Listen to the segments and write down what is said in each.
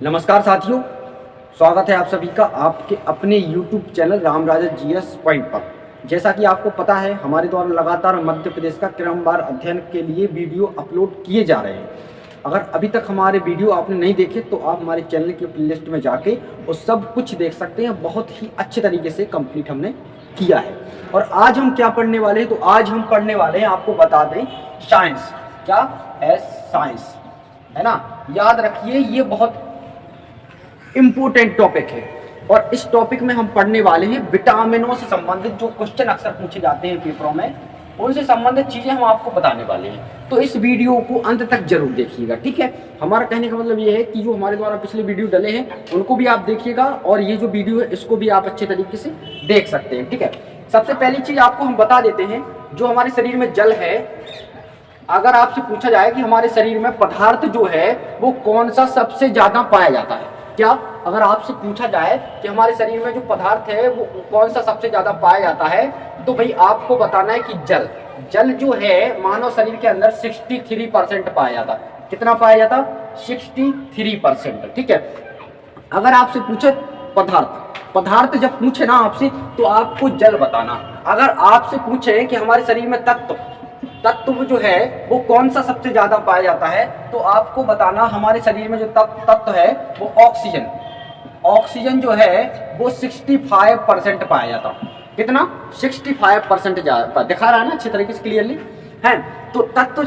नमस्कार साथियों, स्वागत है आप सभी का आपके अपने YouTube चैनल राम राजा GS पॉइंट पर। जैसा कि आपको पता है, हमारे द्वारा लगातार मध्य प्रदेश का क्रमवार अध्ययन के लिए वीडियो अपलोड किए जा रहे हैं। अगर अभी तक हमारे वीडियो आपने नहीं देखे तो आप हमारे चैनल की प्लेलिस्ट में जाके वो सब कुछ देख सकते हैं। बहुत ही अच्छे तरीके से कंप्लीट हमने किया है। और आज हम क्या पढ़ने वाले हैं, तो आज हम पढ़ने वाले हैं, आपको बता दें, साइंस। क्या है? साइंस, है ना। याद रखिए, ये बहुत इम्पोर्टेंट टॉपिक है और इस टॉपिक में हम पढ़ने वाले हैं विटामिनों से संबंधित जो क्वेश्चन अक्सर पूछे जाते हैं पेपरों में, उनसे संबंधित चीजें हम आपको बताने वाले हैं। तो इस वीडियो को अंत तक जरूर देखिएगा, ठीक है। हमारा कहने का मतलब ये है कि जो हमारे द्वारा पिछले वीडियो डले हैं उनको भी आप देखिएगा और ये जो वीडियो है इसको भी आप अच्छे तरीके से देख सकते हैं, ठीक है। सबसे पहली चीज आपको हम बता देते हैं, जो हमारे शरीर में जल है, अगर आपसे पूछा जाए कि हमारे शरीर में पदार्थ जो है वो कौन सा सबसे ज्यादा पाया जाता है, क्या अगर आपसे पूछा जाए कि हमारे शरीर में जो पदार्थ है वो कौन सा सबसे ज्यादा पाया जाता है, तो भाई आपको बताना है कि जल जो है मानव शरीर के अंदर 63% पाया जाता है। कितना पाया जाता? 63%, ठीक है। अगर आपसे पूछे पदार्थ जब पूछे ना आपसे, तो आपको जल बताना। अगर आपसे पूछे कि हमारे शरीर में तत्व जो है वो कौन सा सबसे ज्यादा पाया जाता है, तो आपको बताना हमारे शरीर में जो तत्व है वो ऑक्सीजन जो है वो 65% पाया जाता। कितना? 65% दिखा रहा है ना अच्छे तरीके से, क्लियरली है। तो तत्व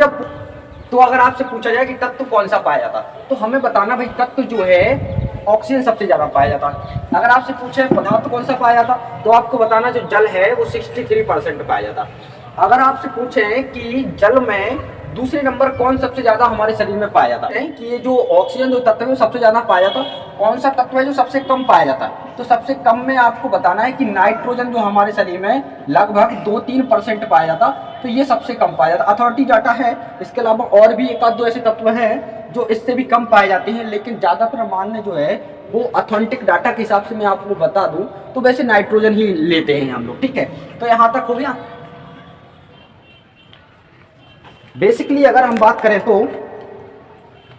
तो अगर आपसे पूछा जाए कि तत्व कौन सा पाया जाता, तो हमें बताना भाई तत्व जो है ऑक्सीजन सबसे ज्यादा पाया जाता। अगर आपसे पूछे पदार्थ कौन सा पाया जाता, तो आपको बताना जो जल है वो 63% पाया जाता। अगर आपसे पूछें कि जल में दूसरे नंबर कौन सबसे ज्यादा हमारे शरीर में पाया जाता है, कि ये जो ऑक्सीजन जो तत्व है वो सबसे ज्यादा पाया जाता, कौन सा तत्व है जो सबसे कम पाया जाता है, तो सबसे कम में आपको बताना है कि नाइट्रोजन जो हमारे शरीर में लगभग 2-3% पाया जाता, तो ये सबसे कम पाया जाता। अथॉरिटी डाटा है, इसके अलावा और भी एक आध दो ऐसे तत्व हैं जो इससे भी कम पाए जाते हैं, लेकिन ज्यादातर मान्य जो है वो ऑथेंटिक डाटा के हिसाब से मैं आपको बता दूं तो वैसे नाइट्रोजन ही लेते हैं हम लोग, ठीक है। तो यहाँ तक हो गया। बेसिकली अगर हम बात करें तो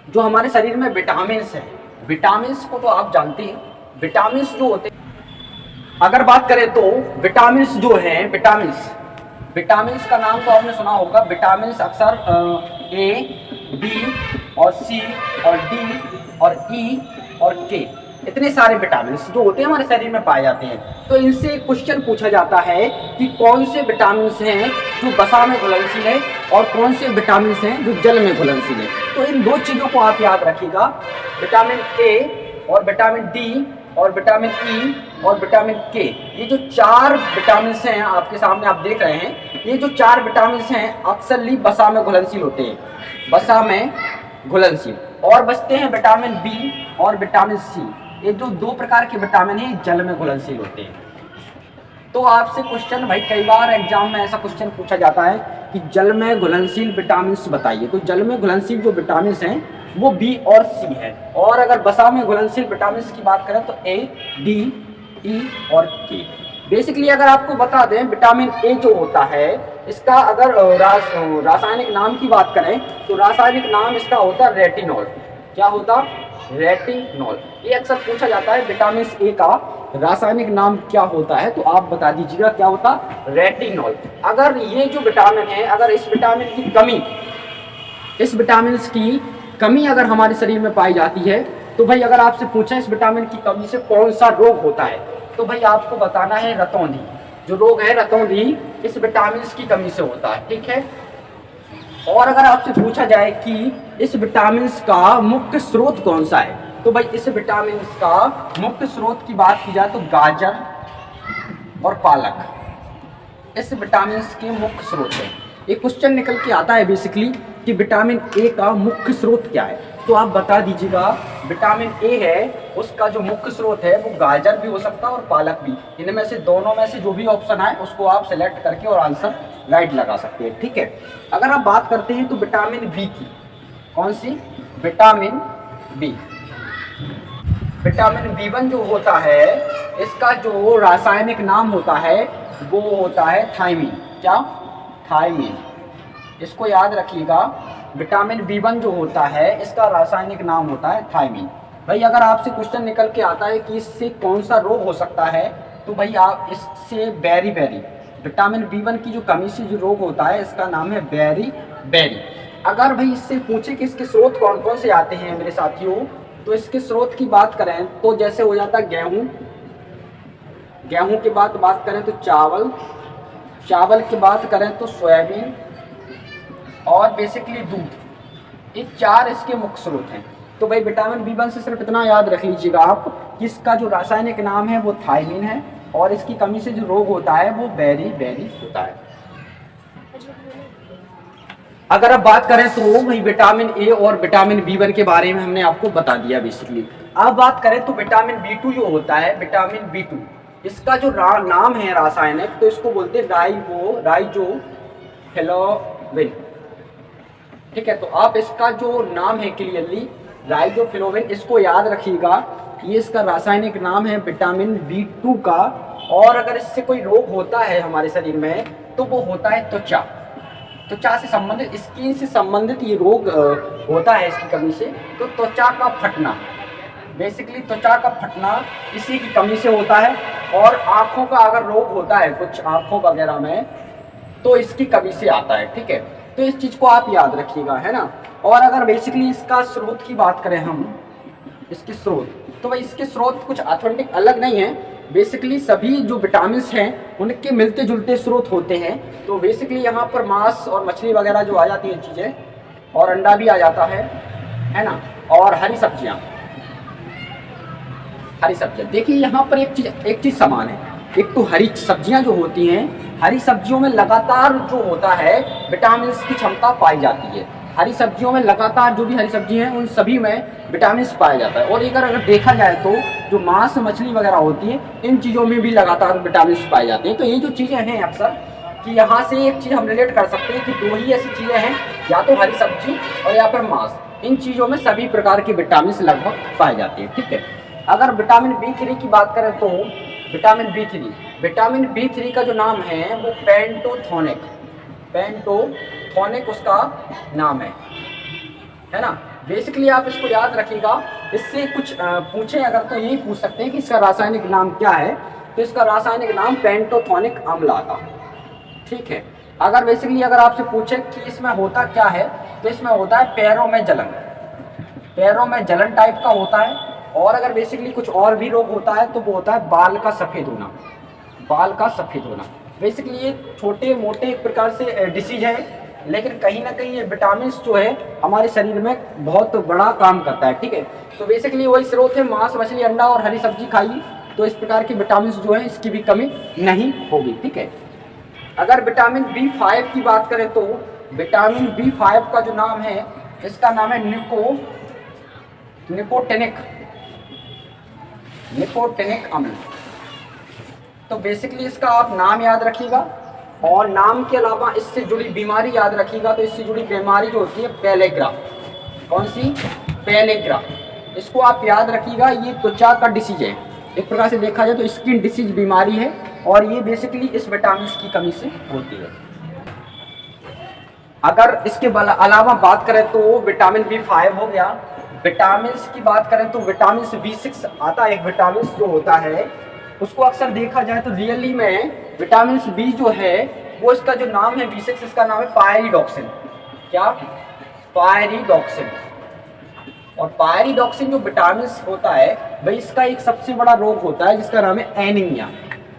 जो हमारे शरीर में विटामिन्स हैं, विटामिन्स को तो आप जानते हैं, विटामिन्स जो होते हैं, अगर बात करें तो विटामिन्स जो हैं, विटामिन्स का नाम तो आपने सुना होगा। विटामिन्स अक्सर A, B और C और D और E और K, इतने सारे विटामिन्स जो होते हैं हमारे शरीर में पाए जाते हैं। तो इनसे क्वेश्चन पूछा जाता है कि कौन से विटामिन्स हैं जो वसा में घुलनशील है और कौन से विटामिन्स हैं जो जल में घुलनशील है। तो इन दो चीज़ों को आप याद रखिएगा, विटामिन A और विटामिन D और विटामिन E और विटामिन K। ये जो 4 विटामिन्स हैं आपके सामने आप देख रहे हैं, ये जो 4 विटामिन्स हैं अक्सरली वसा में घुलनशील होते हैं, वसा में घुलनशील। और बचते हैं विटामिन B और विटामिन C। ये जो 2 प्रकार के विटामिन हैं जल में घुलनशील होते हैं। तो आपसे क्वेश्चन भाई कई बार एग्जाम में ऐसा क्वेश्चन पूछा जाता है कि जल में घुलनशील विटामिन्स बताइए। तो जल में घुलनशील जो विटामिन्स हैं वो B और C है। और अगर वसा में घुलनशील विटामिन्स की बात करें तो A, D, E और K। बेसिकली अगर आपको बता दें, विटामिन A जो होता है इसका अगर रासायनिक नाम की बात करें तो रासायनिक नाम इसका होता है रेटिनॉल। क्या होता? रेटिनॉल। ये अक्सर पूछा जाता है विटामिन ए का रासायनिक नाम क्या होता है, तो आप बता दीजिएगा क्या होता? रेटिनॉल। अगर ये जो विटामिन है, अगर इस विटामिन की कमी अगर हमारे शरीर में पाई जाती है, तो भाई अगर आपसे पूछें इस विटामिन की कमी से कौन सा रोग होता है, तो भाई आपको बताना है रतौंधी। जो रोग है रतौंधी इस विटामिन की कमी से होता है, ठीक है। और अगर आपसे पूछा जाए कि इस विटामिन का मुख्य स्रोत कौन सा है, तो भाई इस विटामिन का मुख्य स्रोत की बात की जाए तो गाजर और पालक इस विटामिन के मुख्य स्रोत है। एक क्वेश्चन निकल के आता है बेसिकली कि विटामिन ए का मुख्य स्रोत क्या है, तो आप बता दीजिएगा। विटामिन ए है उसका जो मुख्य स्रोत है वो गाजर भी हो सकता है और पालक भी। इनमें से दोनों में से जो भी ऑप्शन आए उसको आप सेलेक्ट करके और आंसर राइट लगा सकते हैं, ठीक है। अगर आप बात करते हैं तो विटामिन बी की, कौन सी? Vitamin B. विटामिन B1 जो होता है इसका जो रासायनिक नाम होता है वो होता है थायमीन। क्या? थायमीन। इसको याद रखिएगा। विटामिन B1 जो होता है इसका रासायनिक नाम होता है थायमीन। भाई अगर आपसे क्वेश्चन निकल के आता है कि इससे कौन सा रोग हो सकता है, तो भाई आप इससे बेरी बेरी, विटामिन B1 की जो कमी से जो रोग होता है इसका नाम है बेरी बेरी। अगर भाई इससे पूछे कि इसके स्रोत कौन कौन से आते हैं मेरे साथियों, तो इसके स्रोत की बात करें तो जैसे हो जाता है गेहूँ, गेहूँ के बाद बात करें तो चावल, चावल की बात करें तो सोयाबीन और बेसिकली दूध। ये 4 इसके मुख्य स्रोत हैं। तो भाई विटामिन B1 से सिर्फ इतना याद रख लीजिएगा आप कि इसका जो रासायनिक नाम है वो थायमीन है और इसकी कमी से जो रोग होता है वो बेरी बेरी होता है। अगर अब बात करें तो भाई विटामिन A और विटामिन B1 के बारे में हमने आपको बता दिया बेसिकली। अब बात करें तो विटामिन B2 जो होता है, विटामिन B2, इसका जो नाम है रासायनिक, तो इसको बोलते हैं राइजोफ्लोविन। ठीक है, तो आप इसका जो नाम है क्लियरली राइजोफ्लोविन, इसको याद रखिएगा। ये इसका रासायनिक नाम है विटामिन B2 का। और अगर इससे कोई रोग होता है हमारे शरीर में तो वो होता है त्वचा, त्वचा से संबंधित, स्किन से संबंधित ये रोग होता है इसकी कमी से। तो त्वचा का फटना, बेसिकली त्वचा का फटना इसी की कमी से होता है। और आँखों का अगर रोग होता है कुछ आँखों वगैरह में तो इसकी कमी से आता है। ठीक है, तो इस चीज़ को आप याद रखिएगा, है ना। और अगर बेसिकली इसका स्रोत की बात करें हम, इसके स्रोत, तो भाई इसके स्रोत कुछ ऑथेंटिक अलग नहीं है। बेसिकली सभी जो विटामिन हैं उनके मिलते जुलते स्रोत होते हैं। तो बेसिकली यहाँ पर मांस और मछली वगैरह जो आ जाती हैं चीज़ें, और अंडा भी आ जाता है ना, और हरी सब्जियाँ, हरी सब्जियाँ। देखिए यहाँ पर एक चीज़ समान है। एक तो हरी सब्जियाँ जो होती हैं, हरी सब्जियों में लगातार जो होता है विटामिन की क्षमता पाई जाती है। हरी सब्जियों में लगातार जो भी हरी सब्जी हैं उन सभी में विटामिन पाया जाता है। और अगर देखा जाए तो जो मांस मछली वगैरह होती है इन चीज़ों में भी लगातार विटामिन पाए जाते हैं। तो ये जो चीज़ें हैं अक्सर कि यहाँ से एक चीज़ हम रिलेट कर सकते हैं कि 2 ही ऐसी चीज़ें हैं, या तो हरी सब्जी और या फिर मांस। इन चीज़ों में सभी प्रकार के विटामिन लगभग पाए जाते हैं। ठीक है, अगर विटामिन B3 की बात करें तो विटामिन B3 का जो नाम है वो पेंटोथोनिक उसका नाम है ना। बेसिकली आप इसको याद रखिएगा। इससे कुछ पूछे अगर तो यही पूछ सकते हैं कि इसका रासायनिक नाम क्या है, तो इसका रासायनिक नाम पेंटोथोनिक अम्ल आता। ठीक है, अगर बेसिकली अगर आपसे पूछे कि इसमें होता क्या है, तो इसमें होता है पैरों में जलन टाइप का होता है। और अगर बेसिकली कुछ और भी रोग होता है तो वो होता है बाल का सफ़ेद होना। बेसिकली ये छोटे मोटे एक प्रकार से डिसीज है, लेकिन कहीं ना कहीं ये विटामिन जो है हमारे शरीर में बहुत बड़ा काम करता है। ठीक है, तो बेसिकली वही स्रोत है, मांस मछली अंडा और हरी सब्जी खाइए, तो इस प्रकार के विटामिन जो है इसकी भी कमी नहीं होगी। ठीक है, अगर विटामिन B5 की बात करें तो विटामिन B5 का जो नाम है इसका नाम है निकोटिनिक अम्ल। तो बेसिकली इसका आप नाम याद रखिएगा और नाम के अलावा इससे जुड़ी बीमारी याद रखिएगा। तो इससे जुड़ी बीमारी जो होती है पेलेग्रा, कौन सी? पेलेग्रा। इसको आप याद रखिएगा। ये त्वचा का डिसीज है, एक प्रकार से देखा जाए तो स्किन डिसीज बीमारी है, और ये बेसिकली इस विटामिन की कमी से होती है। अगर इसके अलावा बात करें तो विटामिन B5 हो गया। विटामिन की बात करें तो विटामिन B6 आता है। एक विटामिन जो होता है उसको अक्सर देखा जाए तो रियली में विटामिन B जो है वो, इसका जो नाम है B6, इसका नाम है पायरिडॉक्सिन। क्या? पायरिडॉक्सिन। और पायरिडॉक्सिन जो विटामिन होता है भाई, इसका एक सबसे बड़ा रोग होता है जिसका नाम है एनीमिया।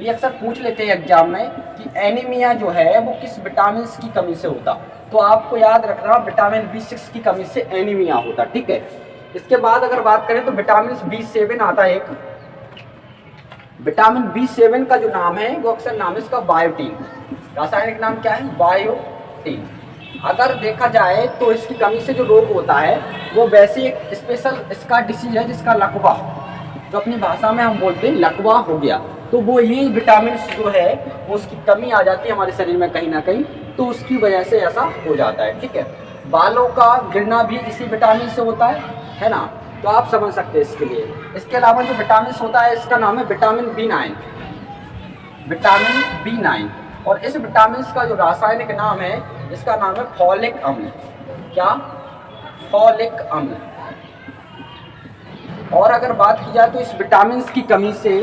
ये अक्सर पूछ लेते हैं एग्जाम में कि एनीमिया जो है वो किस विटामिन की कमी से होता, तो आपको याद रखना विटामिन B6 की कमी से एनीमिया होता। ठीक है, इसके बाद अगर बात करें तो विटामिन B7 आता है। एक विटामिन B7 का जो नाम है वो अक्सर नाम है इसका बायोटीन। रासायनिक नाम क्या है? बायोटीन। अगर देखा जाए तो इसकी कमी से जो रोग होता है वो वैसे एक स्पेशल इसका डिसीज है जिसका लकवा, जो अपनी भाषा में हम बोलते हैं लकवा हो गया। तो वो ये विटामिन जो है वो उसकी कमी आ जाती है हमारे शरीर में कहीं ना कहीं, तो उसकी वजह से ऐसा हो जाता है। ठीक है, बालों का गिरना भी इसी विटामिन से होता है ना, तो आप समझ सकते हैं इसके लिए। इसके अलावा जो विटामिन होता है इसका नाम है विटामिन B9। और इस विटामिन का जो रासायनिक नाम है इसका नाम है फॉलिक अम्ल। क्या? फॉलिक अम्ल। और अगर बात की जाए तो इस विटामिन की कमी से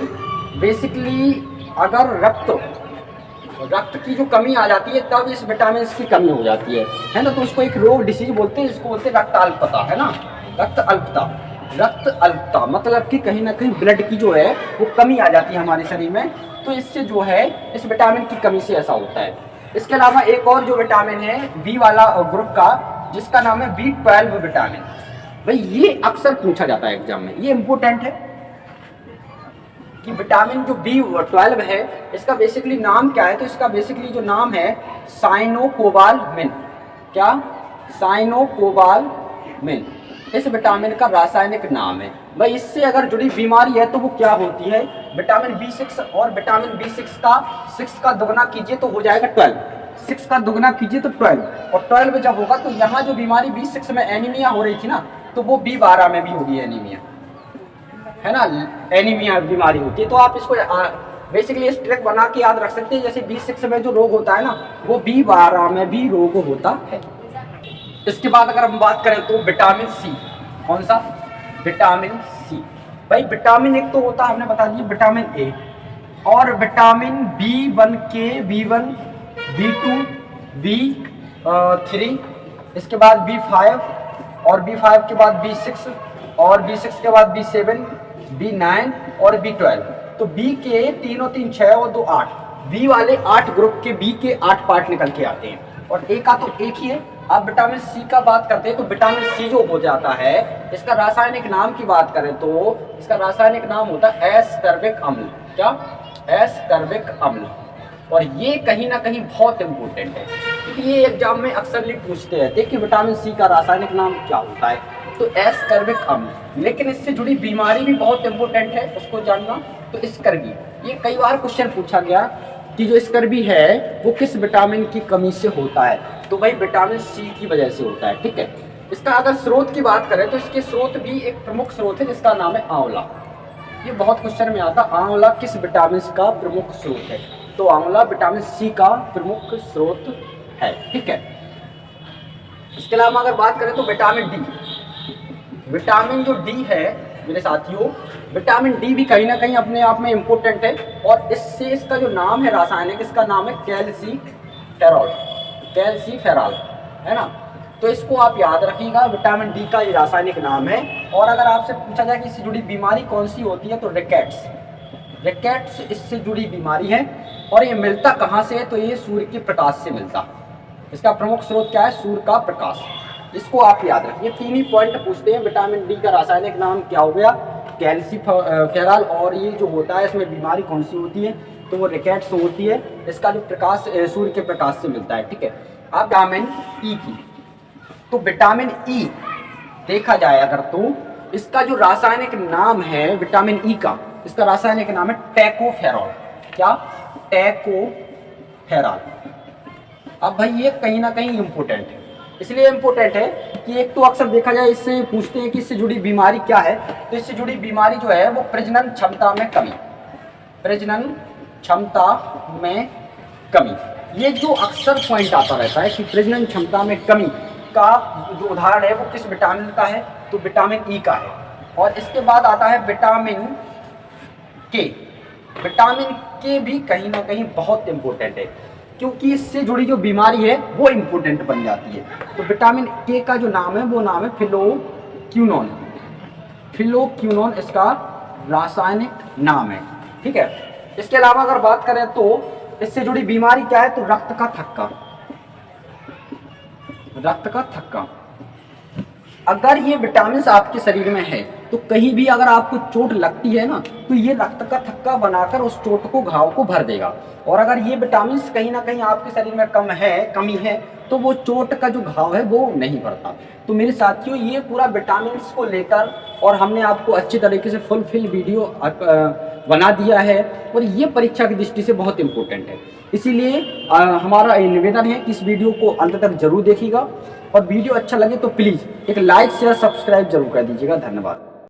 बेसिकली अगर रक्त की जो कमी आ जाती है तब इस विटामिन की कमी हो जाती है ना। तो उसको एक रोग डिसीज बोलते हैं, इसको बोलते हैं रक्त अल्पता, है ना। रक्त अल्पता मतलब कि कहीं ना कहीं ब्लड की जो है वो कमी आ जाती है हमारे शरीर में, तो इससे जो है इस विटामिन की कमी से ऐसा होता है। इसके अलावा एक और जो विटामिन है बी वाला ग्रुप का, जिसका नाम है B12 विटामिन। भाई ये अक्सर पूछा जाता है एग्जाम में, ये इंपॉर्टेंट है कि विटामिन जो B12 है इसका बेसिकली नाम क्या है। तो इसका बेसिकली जो नाम है साइनोकोबालमिन। क्या? साइनोकोबालमिन इस विटामिन का रासायनिक नाम है। भाई इससे अगर जुड़ी बीमारी है तो वो क्या होती है? विटामिन B6 और विटामिन B6 का 6 का दुगना कीजिए तो हो जाएगा 12। 6 का दुगना कीजिए तो 12, और 12 जब होगा तो यहाँ जो बीमारी B6 में एनीमिया हो रही थी ना, तो वो B12 में भी होगी एनीमिया, है ना। एनीमिया बीमारी होती है। तो आप इसको बेसिकली इस ट्रिक बना के याद रख सकते हैं, जैसे B6 में जो रोग होता है ना वो B12 में भी रोग होता है। इसके बाद अगर हम बात करें तो विटामिन सी। कौन सा? Vitamin C. भाई विटामिन एक तो होता है, हमने बता दिया विटामिन ए, और vitamin B1K, B1, B2, B3, इसके बाद B5, और B5 के बाद B6, और B6 के बाद B7, B9 और B12। तो B के तीन 6 और 2 8, B वाले 8 ग्रुप के B के 8 पार्ट निकल के आते हैं, और ए का तो एक ही है। अब विटामिन सी का बात करते हैं तो विटामिन सी जो हो जाता है, इसका रासायनिक नाम की बात करें तो इसका रासायनिक नाम होता है एस्कर्बिक अम्ल। क्या? एस्कर्बिक अम्ल। और ये कहीं ना कहीं बहुत इंपॉर्टेंट है, क्योंकि ये एग्जाम में अक्सर ही पूछते हैं देखिए विटामिन सी का रासायनिक नाम क्या होता है, तो एस्कर्बिक अम्ल। लेकिन इससे जुड़ी बीमारी भी बहुत इंपॉर्टेंट है, उसको जानना। तो स्कर्वी, ये कई बार क्वेश्चन पूछा गया कि जो स्कर्वी है वो किस विटामिन की कमी से होता है, तो भाई विटामिन सी की वजह से होता है। ठीक है। इसका अगर स्रोत की बात करें तो इसके स्रोत भी एक प्रमुख स्रोत है जिसका नाम है आंवला। ये बहुत क्वेश्चन में आता, आंवला किस विटामिन का प्रमुख स्रोत है, तो आंवला विटामिन सी का प्रमुख स्रोत है। ठीक है। इसके अलावा अगर बात करें तो विटामिन डी, विटामिन जो डी है मेरे साथियों, विटामिन डी भी कहीं ना कहीं अपने आप में इम्पोर्टेंट है, और इससे इसका जो नाम है रासायनिक, इसका नाम है कैल्सीफेरॉल, कैल्सीफेरॉल, है ना। तो इसको आप याद रखिएगा, विटामिन डी का ये रासायनिक नाम है। और अगर आपसे पूछा जाए कि इससे जुड़ी बीमारी कौन सी होती है, तो रिकेट्स, रिकेट्स इससे जुड़ी बीमारी है। और ये मिलता कहाँ से है, तो ये सूर्य के प्रकाश से मिलता। इसका प्रमुख स्रोत क्या है? सूर्य का प्रकाश। इसको आप याद रखिए। 3 ही पॉइंट पूछते हैं। विटामिन डी का रासायनिक नाम क्या हो गया? कैल्सीफेरॉल। और ये जो होता है इसमें बीमारी कौन सी होती है, तो वो रिकेट्स होती है। इसका जो प्रकाश सूर्य के प्रकाश से मिलता है। ठीक है। अब विटामिन ई की, तो विटामिन ई देखा जाए अगर तो इसका जो रासायनिक नाम है विटामिन ई का, इसका रासायनिक नाम है टैकोफेरॉल। क्या? टैकोफेरॉल। अब भाई ये कहीं ना कहीं इम्पोर्टेंट है, इसलिए इम्पोर्टेंट है कि एक तो अक्सर देखा जाए इससे पूछते हैं कि इससे जुड़ी बीमारी क्या है, तो इससे जुड़ी बीमारी जो है वो प्रजनन क्षमता में कमी, प्रजनन क्षमता में कमी। ये जो अक्सर पॉइंट आता रहता है कि प्रजनन क्षमता में कमी का जो उदाहरण है वो किस विटामिन का है, तो विटामिन ई का है। और इसके बाद आता है विटामिन के। विटामिन के भी कहीं ना कहीं बहुत इंपॉर्टेंट है, क्योंकि इससे जुड़ी जो बीमारी है वो इंपॉर्टेंट बन जाती है। तो विटामिन के का जो नाम है वो नाम है फिलोक्विनोन, फिलोक्विनोन इसका रासायनिक नाम है। ठीक है। इसके अलावा अगर बात करें तो इससे जुड़ी बीमारी क्या है, तो रक्त का थक्का, रक्त का थक्का। अगर ये विटामिन आपके शरीर में है तो कहीं भी अगर आपको चोट लगती है ना, तो ये रक्त का थक्का बनाकर उस चोट को, घाव को भर देगा। और अगर ये विटामिन कहीं ना कहीं आपके शरीर में कमी है तो वो चोट का जो घाव है वो नहीं भरता। तो मेरे साथियों ये पूरा विटामिन को लेकर और हमने आपको अच्छी तरीके से फुलफिल वीडियो बना दिया है, और ये परीक्षा की दृष्टि से बहुत इंपॉर्टेंट है। इसीलिए हमारा निवेदन है कि इस वीडियो को अंत तक जरूर देखिएगा, और वीडियो अच्छा लगे तो प्लीज़ एक लाइक शेयर सब्सक्राइब जरूर कर दीजिएगा। धन्यवाद।